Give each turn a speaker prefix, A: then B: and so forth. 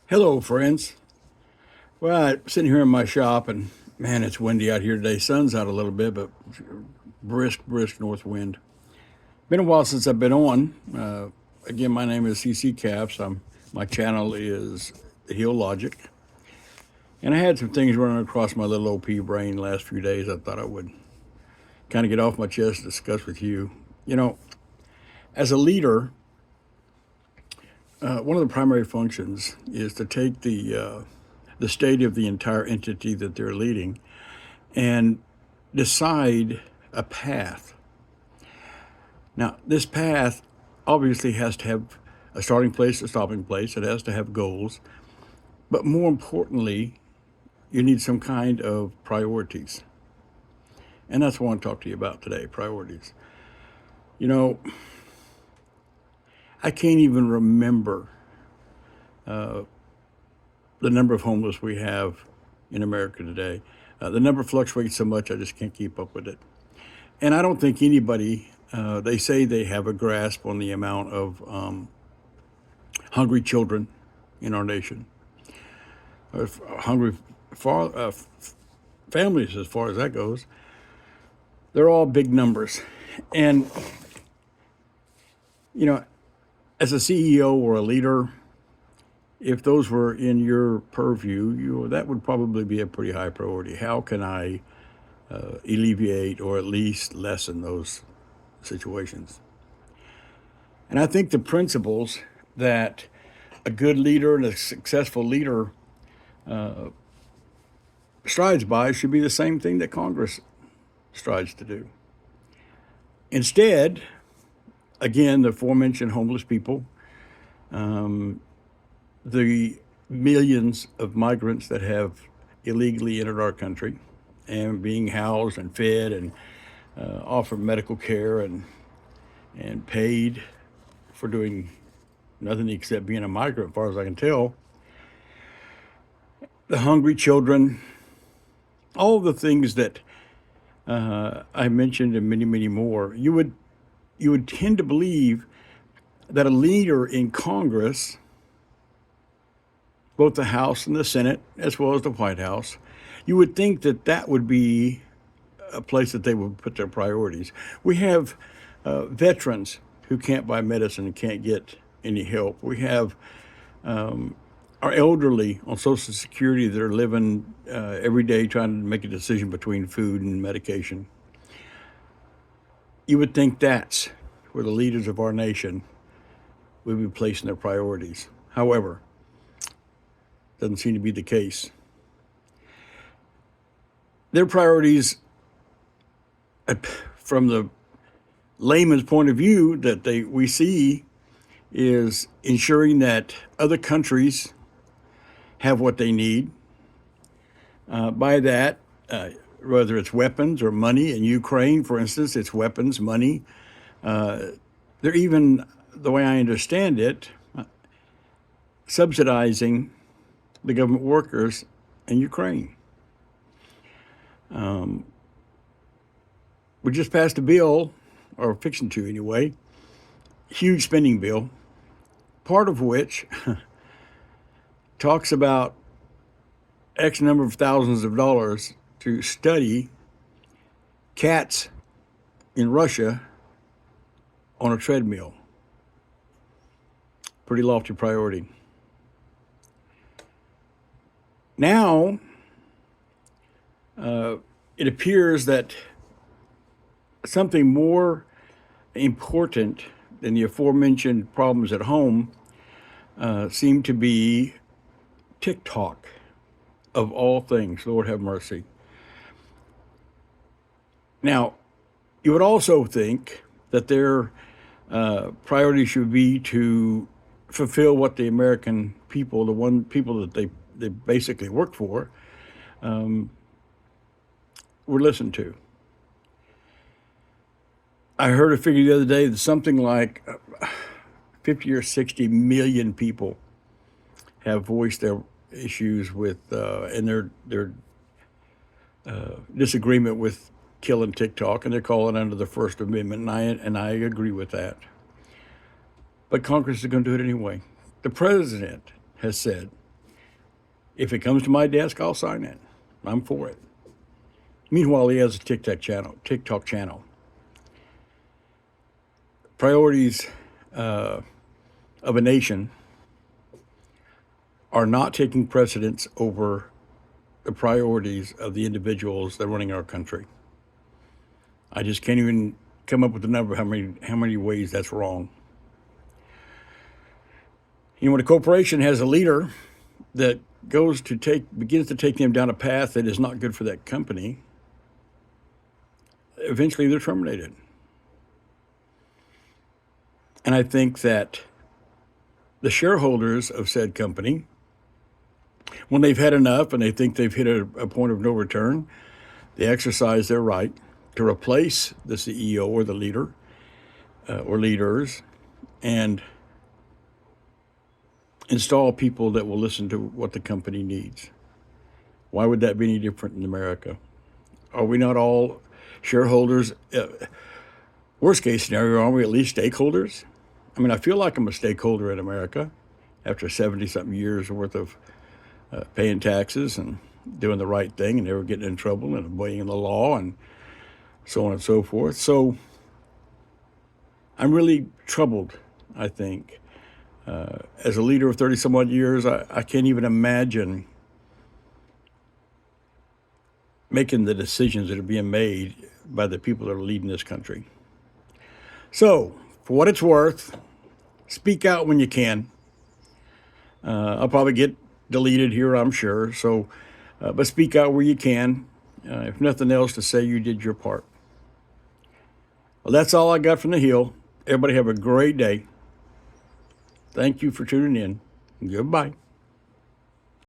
A: Hello, friends. Well, I'm sitting here in my shop, and man, it's windy out here today. Sun's out a little bit, but brisk north wind. Been a while since I've been on. Again, my name is CC Caps. My channel is The Hill Logic, and I had some things running across my little OP brain the last few days. I thought I would kind of get off my chest and discuss with you. You know, as a leader, one of the primary functions is to take the state of the entire entity that they're leading and decide a path. Now, this path obviously has to have a starting place, a stopping place. It has to have goals. But more importantly, you need some kind of priorities. And that's what I want to talk to you about today, priorities. You know, I can't even remember the number of homeless we have in America today. The number fluctuates so much, I just can't keep up with it. And I don't think anybody, they say they have a grasp on the amount of hungry children in our nation, hungry families as far as that goes. They're all big numbers. And, you know, as a CEO or a leader, if those were in your purview, that would probably be a pretty high priority. How can I alleviate or at least lessen those situations? And I think the principles that a good leader and a successful leader strives by should be the same thing that Congress strives to do. Instead, again, the aforementioned homeless people, the millions of migrants that have illegally entered our country and being housed and fed and offered medical care and paid for doing nothing except being a migrant, as far as I can tell. The hungry children, all the things that I mentioned and many more. You would tend to believe that a leader in Congress, both the House and the Senate, as well as the White House, you would think that that would be a place that they would put their priorities. We have veterans who can't buy medicine and can't get any help. We have our elderly on Social Security that are living every day trying to make a decision between food and medication. You would think that's where the leaders of our nation would be placing their priorities. However, doesn't seem to be the case. Their priorities, from the layman's point of view that we see, is ensuring that other countries have what they need. By that, whether it's weapons or money, in Ukraine, for instance, it's weapons, money. They're even, the way I understand it, subsidizing the government workers in Ukraine. We just passed a bill, or fixing to anyway, huge spending bill, part of which talks about X number of thousands of dollars to study cats in Russia on a treadmill. Pretty lofty priority. Now, it appears that something more important than the aforementioned problems at home seem to be TikTok, of all things. Lord have mercy. Now, you would also think that their priority should be to fulfill what the American people, the one people that they basically work for, were listened to. I heard a figure the other day that something like 50 or 60 million people have voiced their issues with and their disagreement with killing TikTok, and they're calling under the First Amendment, and I agree with that. But Congress is going to do it anyway. The president has said If it comes to my desk, I'll sign it. I'm for it. Meanwhile, he has a TikTok channel. Priorities of a nation are not taking precedence over the priorities of the individuals that are running our country. I just can't even come up with a number of how many ways that's wrong. You know, when a corporation has a leader that begins to take them down a path that is not good for that company, eventually they're terminated. And I think that the shareholders of said company, when they've had enough and they think they've hit a point of no return, they exercise their right to replace the CEO or the leader or leaders and install people that will listen to what the company needs. Why would that be any different in America? Are we not all shareholders? Worst case scenario, aren't we at least stakeholders? I mean, I feel like I'm a stakeholder in America after 70-something years worth of paying taxes and doing the right thing and never getting in trouble and obeying the law and so on and so forth. So I'm really troubled, I think. As a leader of 30-some-odd years, I can't even imagine making the decisions that are being made by the people that are leading this country. So, for what it's worth, speak out when you can. I'll probably get deleted here, I'm sure. So, but speak out where you can. If nothing else, to say you did your part. Well, that's all I got from the Hill. Everybody have a great day. Thank you for tuning in. Goodbye.